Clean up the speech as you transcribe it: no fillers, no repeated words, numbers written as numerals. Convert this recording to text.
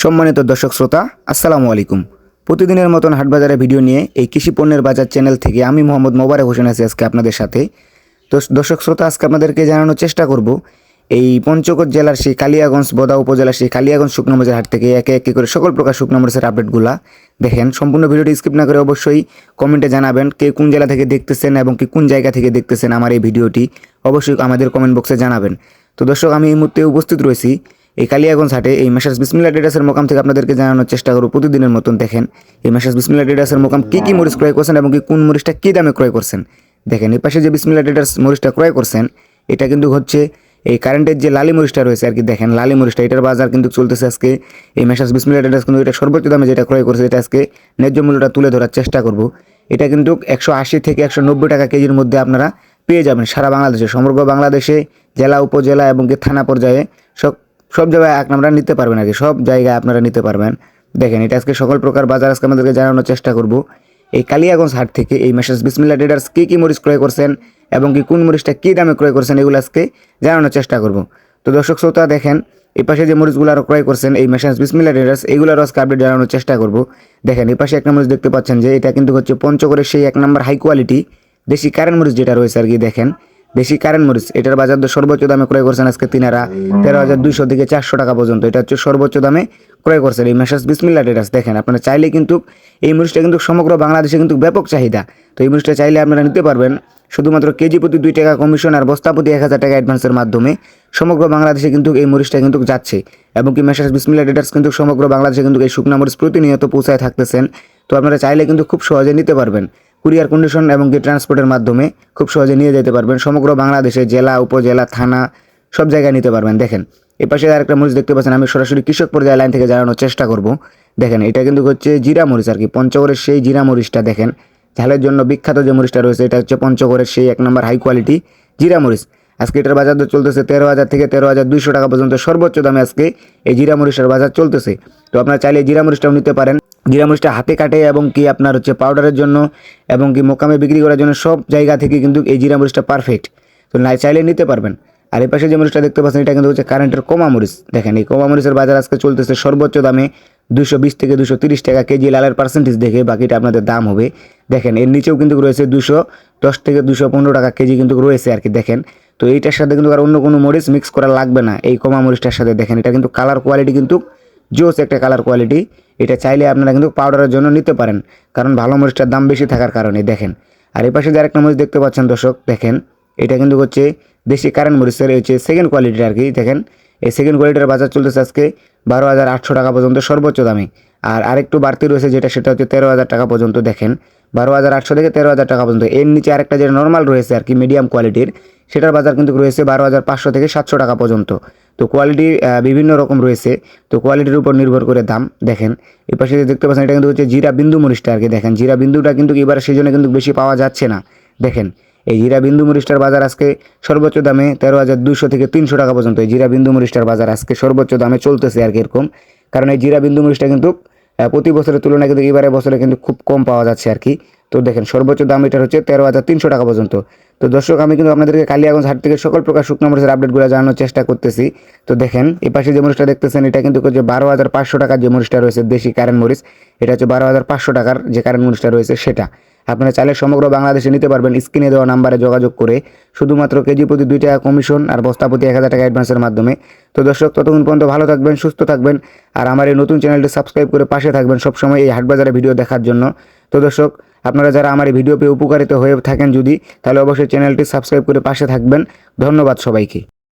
সম্মানিত দর্শক শ্রোতা, আসসালামু আলাইকুম। প্রতিদিনের মতন হাটবাজারে ভিডিও নিয়ে এই কৃষি পণ্যের বাজার চ্যানেল থেকে আমি মোহাম্মদ মোবারক হোসেন আছি আজকে আপনাদের সাথে। তো দর্শক শ্রোতা, আজকে আপনাদেরকে জানানোর চেষ্টা করব এই পঞ্চগড় জেলার সেই কালিয়াগঞ্জ বদা উপজেলার সেই কালিয়াগঞ্জ শুকনো মরিচের হাট থেকে একে একে করে সকল প্রকার শুকনো মরিচের আপডেটগুলা দেখেন। সম্পূর্ণ ভিডিওটি স্কিপ না করে অবশ্যই কমেন্টে জানাবেন কে কোন জেলা থেকে দেখতেছেন এবং কি কোন জায়গা থেকে দেখতেছেন আমার এই ভিডিওটি, অবশ্যই আমাদের কমেন্ট বক্সে জানাবেন। তো দর্শক, আমি এই মুহূর্তে উপস্থিত রয়েছি এই কালিয়াগঞ্জ হাটে। এই মেসার্স বিসমিল্লাহ ট্রেডার্সের মোকাম থেকে আপনাদেরকে জানানোর চেষ্টা করব প্রতিদিনের মতন। দেখেন এই মেসার্স বিসমিল্লাহ ট্রেডার্সের মোকাম কী মরিচ ক্রয় করছেন এবং কি কোন মরিচটা কী দামে ক্রয় করছেন। দেখেন এই পাশে যে বিসমিল্লাহ ট্রেডার্স মরিচটা ক্রয় করছেন, এটা কিন্তু হচ্ছে এই কারেন্টের যে লালি মরিচটা রয়েছে আর কি। দেখেন লালি মরিচটা, এটার বাজার কিন্তু চলতেছে আজকে এই মেসার্স বিসমিল্লাহ ট্রেডার্স কিন্তু এটা সর্বোচ্চ দামে যেটা ক্রয় করছে, এটা আজকে ন্যায্য মূল্যটা তুলে ধরার চেষ্টা করব। এটা কিন্তু 180 থেকে 190 টাকা কেজির মধ্যে আপনারা পেয়ে যাবেন সারা বাংলাদেশে, সমগ্র বাংলাদেশে জেলা উপজেলা এবং কি থানা পর্যায়ে সব জায়গায় আপনারা নিতে পারবেন আর কি, সব জায়গায় আপনারা নিতে পারবেন। দেখেন এটা আজকে সকল প্রকার বাজার আজকে আমাদেরকে জানানোর চেষ্টা করব এই কালিয়াগঞ্জ হাট থেকে। এই মেসার্স বিসমিল্লাহ ট্রেডার্স কী মরিচ ক্রয় করছেন এবং কি কোন মরিচটা কী দামে ক্রয় করছেন, এগুলো আজকে জানানোর চেষ্টা করব। তো দর্শক শ্রোতা, দেখেন এই পাশে যে মরিচগুলো আরও ক্রয় করছেন এই মেসার্স বিসমিল্লাহ ট্রেডার্স, এগুলোর আজকে আপডেট জানানোর চেষ্টা করব। দেখেন এই পাশে একটা মরিচ দেখতে পাচ্ছেন যে এটা কিন্তু হচ্ছে পঞ্চগড়ের সেই 1 নম্বর হাই কোয়ালিটি দেশি কারেন্ট মরিচ যেটা রয়েছে আর কি। দেখেন দেশি কারেন্ট মরিচ, এটার বাজার দর সর্বোচ্চ দামে ক্রয় করছেন আজকে তিনারা 13,200 থেকে 400 টাকা পর্যন্ত। এটা হচ্ছে সর্বোচ্চ দামে ক্রয় করছেন এই মেসার্স বিসমিল্লাহ ট্রেডার্স। দেখেন আপনারা চাইলে কিন্তু এই মরিচটা কিন্তু সমগ্র বাংলাদেশে কিন্তু ব্যাপক চাহিদা। তো এই মরিচটা চাইলে আপনারা নিতে পারবেন শুধুমাত্র কেজি প্রতি 2 টাকা কমিশন আর বস্তা প্রতি 1000 টাকা অ্যাডভান্সের মাধ্যমে। সমগ্র বাংলাদেশে কিন্তু এই মরিচটা কিন্তু যাচ্ছে এবং কি মেসার্স বিসমিল্লাহ ট্রেডার্স কিন্তু সমগ্র বাংলাদেশে কিন্তু এই শুকনা মরিচ প্রতিনিয়ত পৌঁছায় থাকতেছেন। তো আপনারা চাইলে কিন্তু খুব সহজে নিতে পারবেন, কুরিয়ার কন্ডিশন এবং কি ট্রান্সপোর্টের মাধ্যমে খুব সহজে নিয়ে যেতে পারবেন। সমগ্র বাংলাদেশে জেলা উপজেলা থানা সব জায়গায় নিতে পারবেন। দেখেন এ পাশে আরেকটা মরিচ দেখতে পাচ্ছেন, আমি সরাসরি কৃষক পর্যায়ে লাইন থেকে জানানোর চেষ্টা করব। দেখেন এটা কিন্তু হচ্ছে জিরা মরিচ আর কি, পঞ্চগড়ের সেই জিরা মরিচটা। দেখেন ঝালের জন্য বিখ্যাত যে মরিচটা রয়েছে, এটা হচ্ছে পঞ্চগড়ের সেই 1 নম্বর হাই কোয়ালিটি জিরা মরিচ। আজকে এটার বাজার দর চলতেছে 13,000 থেকে 13,200 টাকা পর্যন্ত সর্বোচ্চ দামে আজকে এই জিরা মরিচের বাজার চলতেছে। তো আপনারা চাইলে এই জিরা মরিচটাও নিতে পারেন। জিরা মরিচটা হাতে কাটে এবং কি আপনার হচ্ছে পাউডারের জন্য এবং কি মোকামে বিক্রি করার জন্য সব জায়গা থেকে কিন্তু এই জিরা মরিচটা পারফেক্ট। তো চাইলে নিতে পারবেন। আর এই পাশে যে মরিচটা দেখতে পাচ্ছেন এটা কিন্তু হচ্ছে কারেন্টের কমা মরিচ। দেখেন এই কমা মরিচের বাজার আজকে চলতেছে সর্বোচ্চ দামে 220 থেকে 230 টাকা কেজি লালের পার্সেন্টেজ দেখে বাকিটা আপনাদের দাম হবে। দেখেন এর নিচেও কিন্তু রয়েছে 210 থেকে 215 টাকা কেজি কিন্তু রয়েছে আর কি। দেখেন তো এইটার সাথে কিন্তু আর অন্য কোনো মরিচ মিক্স করা লাগবে না এই কমা মরিচটার সাথে। দেখেন এটা কিন্তু কালার কোয়ালিটি কিন্তু জোস একটা কালার কোয়ালিটি। এটা চাইলে আপনারা কিন্তু পাউডারের জন্য নিতে পারেন, কারণ ভালো মরিচটার দাম বেশি থাকার কারণে। দেখেন আর এই পাশে যে আরেকটা মরিচ দেখতে পাচ্ছেন দর্শক, দেখেন এটা কিন্তু হচ্ছে দেশি কারেন্ট মরিচের হচ্ছে সেকেন্ড কোয়ালিটির আর কি। দেখেন এই সেকেন্ড কোয়ালিটির বাজার চলতেছে আজকে 12,800 টাকা পর্যন্ত সর্বোচ্চ দামে। আর আরেকটু বাড়তি রয়েছে সেটা হচ্ছে 13,000 টাকা পর্যন্ত। দেখেন 12,800 থেকে 13,000 টাকা পর্যন্ত। এর নিচে আরেকটা যেটা নর্মাল রয়েছে আর কি মিডিয়াম কোয়ালিটির, সেটার বাজার কিন্তু রয়েছে 12,500 থেকে 700 টাকা পর্যন্ত। তো কোয়ালিটি বিভিন্ন রকম রয়েছে, তো কোয়ালিটির উপর নির্ভর করে দাম। দেখেন এই পাশে দেখতে পাচ্ছেন এটা কিন্তু হচ্ছে জিরা বিন্দু মরিচটা আর কি। দেখেন জিরা বিন্দুটা কিন্তু এবার সিজনে কিন্তু বেশি পাওয়া যাচ্ছে না। দেখেন এই জিরা বিন্দু মরিচটার বাজার আজকে সর্বোচ্চ দামে 13,200 থেকে 300 টাকা পর্যন্ত। এই জিরা বিন্দু মরিচটার বাজার আজকে সর্বোচ্চ দামে চলতেছে আর কি এরকম, কারণ এই জিরা বিন্দু মরিচটা কিন্তু প্রতি বছরের তুলনায় কিন্তু এবারে বছরে কিন্তু খুব কম পাওয়া যাচ্ছে আর কি। তো দেখেন সর্বোচ্চ দাম এটার হচ্ছে 13,300 টাকা পর্যন্ত। তো দর্শক, আমি কিন্তু আপনাদেরকে কালিয়াগঞ্জ হাট থেকে সকল প্রকার শুকনো মরিচের আপডেটগুলো জানানোর চেষ্টা করতেছি। তো দেখেন এই পাশে যে মরিচটা দেখতেছেন এটা কিন্তু হচ্ছে 12,500 টাকার যে মরিচটা রয়েছে দেশি কারেন্ট মরিচ, এটা হচ্ছে 12,500 টাকার যে কারেন্ট মরিচটা রয়েছে সেটা। আপনারা চাইলে সমগ্র বাংলাদেশে নিতে পারবেন স্ক্রিনে দেওয়া নাম্বারে যোগাযোগ করে, শুধুমাত্র কেজি প্রতি 2 টাকা কমিশন আর বস্তা প্রতি 1000 টাকা অ্যাডভান্সের মাধ্যমে। তো দর্শক, ততক্ষণ পর্যন্ত ভালো থাকবেন, সুস্থ থাকবেন আর আমার এই নতুন চ্যানেলটি সাবস্ক্রাইব করে পাশে থাকবেন সবসময় এই হাটবাজারের ভিডিও দেখার জন্য। তো দর্শক, আপনারা যারা আমার এই ভিডিও পেয়ে উপকারিত হয়ে থাকেন যদি, তাহলে অবশ্যই চ্যানেলটি সাবস্ক্রাইব করে পাশে থাকবেন। ধন্যবাদ সবাইকে।